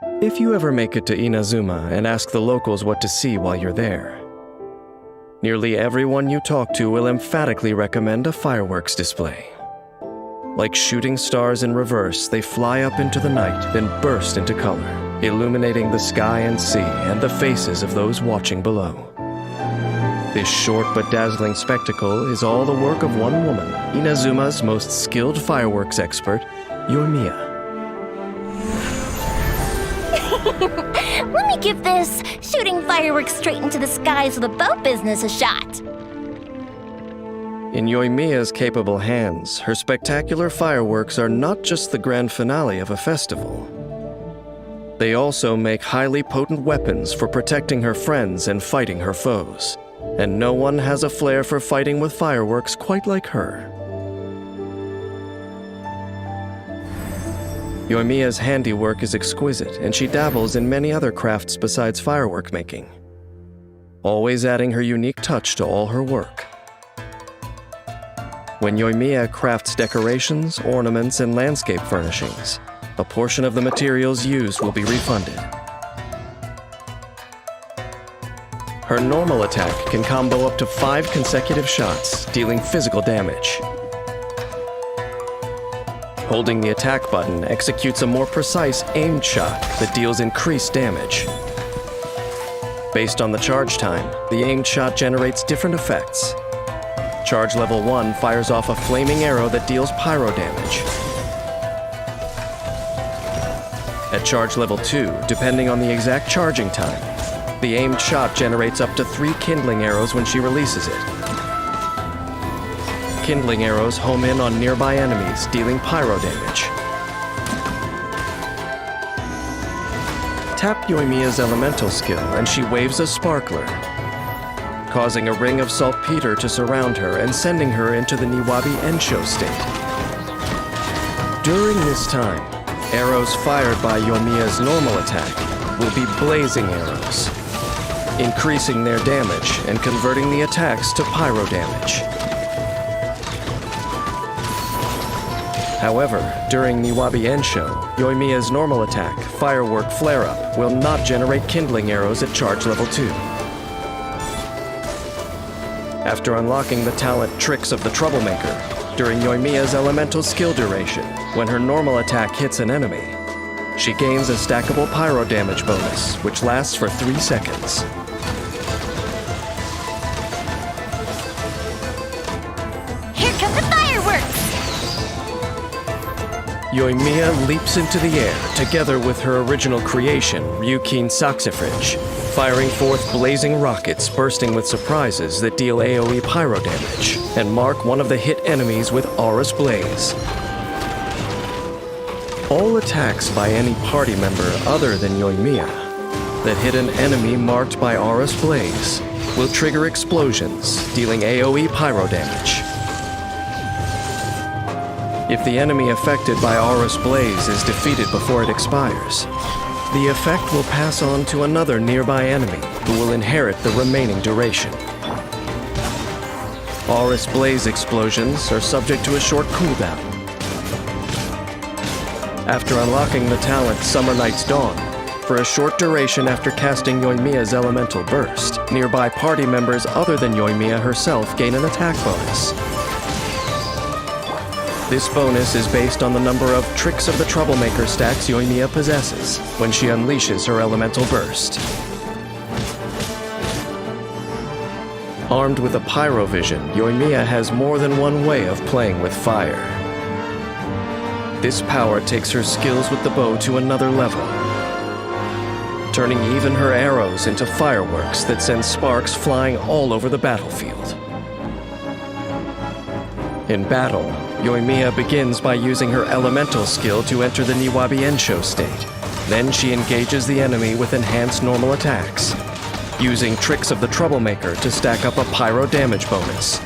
If you ever make it to Inazuma and ask the locals what to see while you're there, nearly everyone you talk to will emphatically recommend a fireworks display. Like shooting stars in reverse, they fly up into the night, then burst into color, illuminating the sky and sea and the faces of those watching below. This short but dazzling spectacle is all the work of one woman, Inazuma's most skilled fireworks expert, YOIMIYA. Let me give this shooting fireworks straight into the skies with a bow business a shot. In YOIMIYA's capable hands, her spectacular fireworks are not just the grand finale of a festival. They also make highly potent weapons for protecting her friends and fighting her foes. And no one has a flair for fighting with fireworks quite like her. YOIMIYA's handiwork is exquisite, and she dabbles in many other crafts besides firework making, always adding her unique touch to all her work. When YOIMIYA crafts decorations, ornaments, and landscape furnishings, a portion of the materials used will be refunded. Her normal attack can combo up to 5 consecutive shots, dealing physical damage. Holding the attack button executes a more precise aimed shot that deals increased damage. Based on the charge time, the aimed shot generates different effects. Charge level 1 fires off a flaming arrow that deals pyro damage. At charge level 2, depending on the exact charging time, the aimed shot generates up to 3 kindling arrows when she releases it. Kindling arrows home in on nearby enemies, dealing pyro damage. Tap YOIMIYA's elemental skill and she waves a sparkler, causing a ring of saltpeter to surround her and sending her into the Niwabi Ensho state. During this time, arrows fired by YOIMIYA's normal attack will be blazing arrows, increasing their damage and converting the attacks to pyro damage. However, during Niwabi Ensho, YOIMIYA's normal attack, Firework Flare-Up, will not generate kindling arrows at charge level 2. After unlocking the talent Tricks of the Troublemaker, during YOIMIYA's elemental skill duration, when her normal attack hits an enemy, she gains a stackable pyro damage bonus, which lasts for 3 seconds. Here come the fireworks! YOIMIYA leaps into the air, together with her original creation, Ryukin Saxifrage, firing forth blazing rockets bursting with surprises that deal AoE pyro damage, and mark one of the hit enemies with Aurous Blaze. All attacks by any party member other than YOIMIYA that hit an enemy marked by Aurous Blaze will trigger explosions, dealing AoE pyro damage. If the enemy affected by Aurous Blaze is defeated before it expires, the effect will pass on to another nearby enemy who will inherit the remaining duration. Aurous Blaze explosions are subject to a short cooldown. After unlocking the talent Summer Night's Dawn, for a short duration after casting YOIMIYA's Elemental Burst, nearby party members other than YOIMIYA herself gain an attack bonus. This bonus is based on the number of Tricks of the Troublemaker stacks YOIMIYA possesses when she unleashes her Elemental Burst. Armed with a Pyro Vision, YOIMIYA has more than one way of playing with fire. This power takes her skills with the bow to another level, turning even her arrows into fireworks that send sparks flying all over the battlefield. In battle, YOIMIYA begins by using her elemental skill to enter the Niwabi Ensho state. Then she engages the enemy with enhanced normal attacks, using Tricks of the Troublemaker to stack up a pyro damage bonus.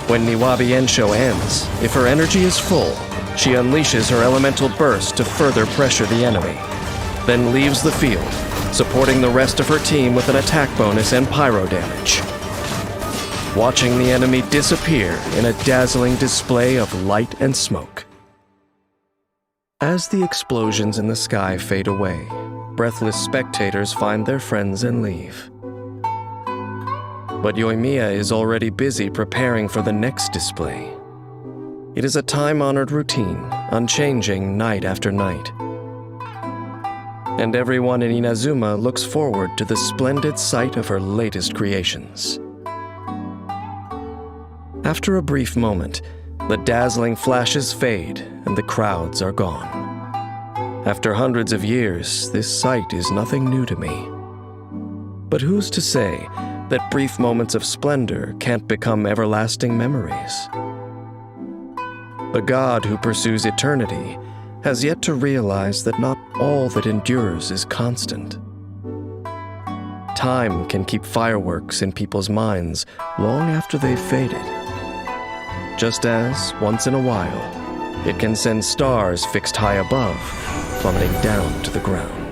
When Niwabi Ensho ends, if her energy is full, she unleashes her elemental burst to further pressure the enemy, then leaves the field, supporting the rest of her team with an attack bonus and pyro damage, watching the enemy disappear in a dazzling display of light and smoke. As the explosions in the sky fade away, breathless spectators find their friends and leave. But YOIMIYA is already busy preparing for the next display. It is a time-honored routine, unchanging night after night. And everyone in Inazuma looks forward to the splendid sight of her latest creations. After a brief moment, the dazzling flashes fade and the crowds are gone. After hundreds of years, this sight is nothing new to me. But who's to say that brief moments of splendor can't become everlasting memories? The God who pursues eternity has yet to realize that not all that endures is constant. Time can keep fireworks in people's minds long after they've faded. Just as, once in a while, it can send stars fixed high above, plummeting down to the ground.